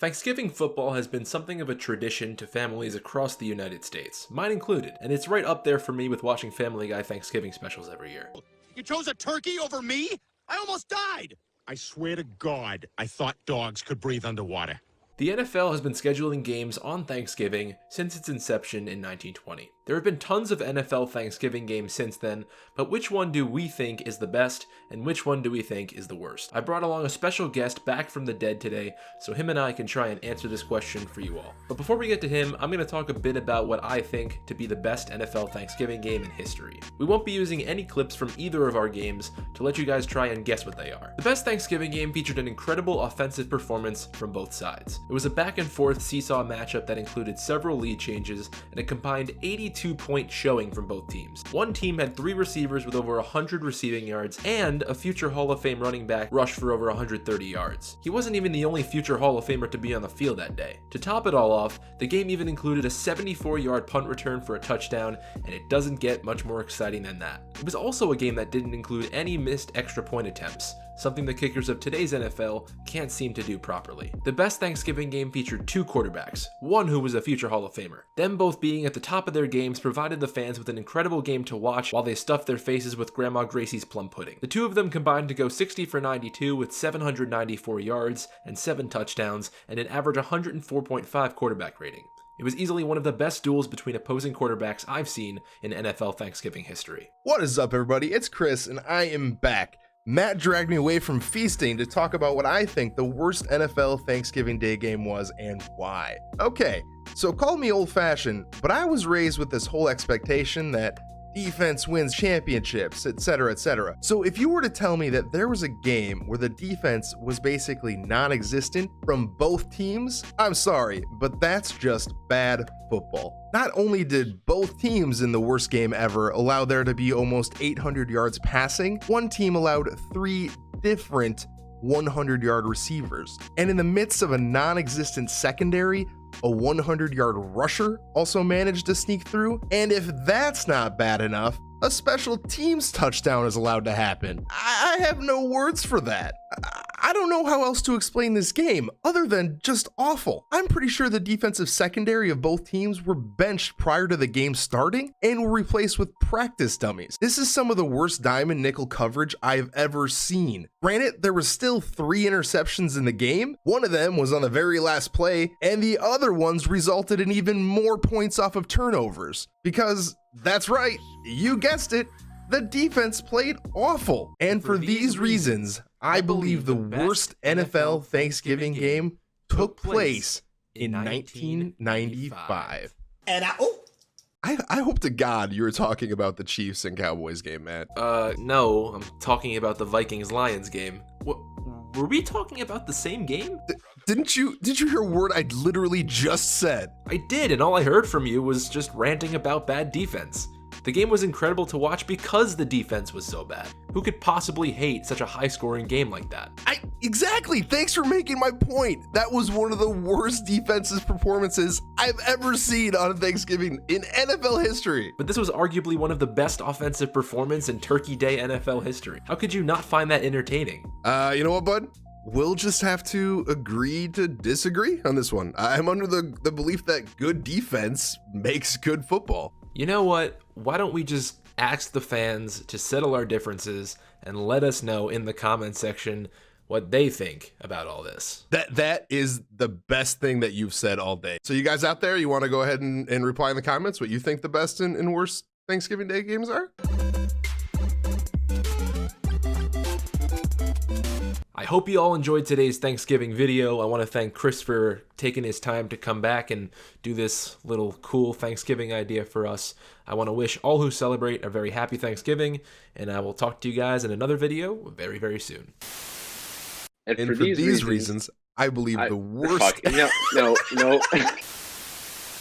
Thanksgiving football has been something of a tradition to families across the United States, mine included, and it's right up there for me with watching Family Guy Thanksgiving specials every year. You chose a turkey over me? I almost died! I swear to God, I thought dogs could breathe underwater. The NFL has been scheduling games on Thanksgiving since its inception in 1920. There have been tons of NFL Thanksgiving games since then, but which one do we think is the best, and which one do we think is the worst? I brought along a special guest back from the dead today, so him and I can try and answer this question for you all. But before we get to him, I'm going to talk a bit about what I think to be the best NFL Thanksgiving game in history. We won't be using any clips from either of our games to let you guys try and guess what they are. The best Thanksgiving game featured an incredible offensive performance from both sides. It was a back and forth seesaw matchup that included several lead changes and a combined 82-point showing from both teams. One team had 3 receivers with over 100 receiving yards and a future Hall of Fame running back rushed for over 130 yards. He wasn't even the only future Hall of Famer to be on the field that day. To top it all off, the game even included a 74-yard punt return for a touchdown, and it doesn't get much more exciting than that. It was also a game that didn't include any missed extra point attempts, something the kickers of today's NFL can't seem to do properly. The best Thanksgiving game featured 2 quarterbacks, one who was a future Hall of Famer. Them both being at the top of their games provided the fans with an incredible game to watch while they stuffed their faces with Grandma Gracie's plum pudding. The two of them combined to go 60 for 92 with 794 yards and 7 touchdowns and an average 104.5 quarterback rating. It was easily one of the best duels between opposing quarterbacks I've seen in NFL Thanksgiving history. What is up, everybody? It's Chris, and I am back. Matt dragged me away from feasting to talk about what I think the worst NFL Thanksgiving Day game was and why. Okay, so call me old-fashioned, but I was raised with this whole expectation that defense wins championships, etc., etc. So if you were to tell me that there was a game where the defense was basically non-existent from both teams, I'm sorry, but that's just bad football. Not only did both teams in the worst game ever allow there to be almost 800 yards passing, one team allowed 3 different 100-yard receivers. And in the midst of a non-existent secondary, a 100-yard rusher also managed to sneak through. And if that's not bad enough, a special teams touchdown is allowed to happen. I have no words for that. I don't know how else to explain this game other than just awful. I'm pretty sure the defensive secondary of both teams were benched prior to the game starting and were replaced with practice dummies. This is some of the worst diamond nickel coverage I've ever seen. Granted, there were still 3 interceptions in the game. One of them was on the very last play, and the other ones resulted in even more points off of turnovers. Because, that's right, you guessed it, the defense played awful. And for these reasons, I believe the worst NFL Thanksgiving game took place in 1995. And I hope to God you were talking about the Chiefs and Cowboys game, Matt. No, I'm talking about the Vikings-Lions game. What, were we talking about the same game? Did you hear a word I literally just said? I did, and all I heard from you was just ranting about bad defense. The game was incredible to watch because the defense was so bad. Who could possibly hate such a high-scoring game like that? Exactly, thanks for making my point. That was one of the worst defensive performances I've ever seen on Thanksgiving in NFL history. But this was arguably one of the best offensive performances in Turkey Day NFL history. How could you not find that entertaining? You know what, bud? We'll just have to agree to disagree on this one. I'm under the belief that good defense makes good football. You know what? Why don't we just ask the fans to settle our differences and let us know in the comment section what they think about all this. That is the best thing that you've said all day. So you guys out there, you want to go ahead and reply in the comments what you think the best and worst Thanksgiving Day games are? I hope you all enjoyed today's Thanksgiving video. I want to thank Chris for taking his time to come back and do this little cool Thanksgiving idea for us. I want to wish all who celebrate a very happy Thanksgiving, and I will talk to you guys in another video very, very soon. And for these reasons, I believe the worst... No.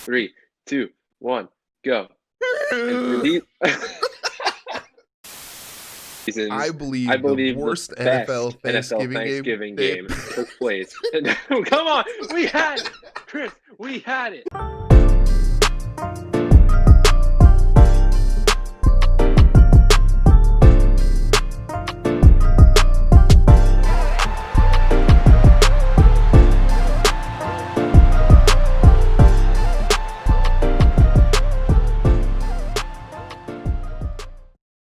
3, 2, 1, go. I believe the worst NFL Thanksgiving game took place. Come on, we had it, Chris. We had it.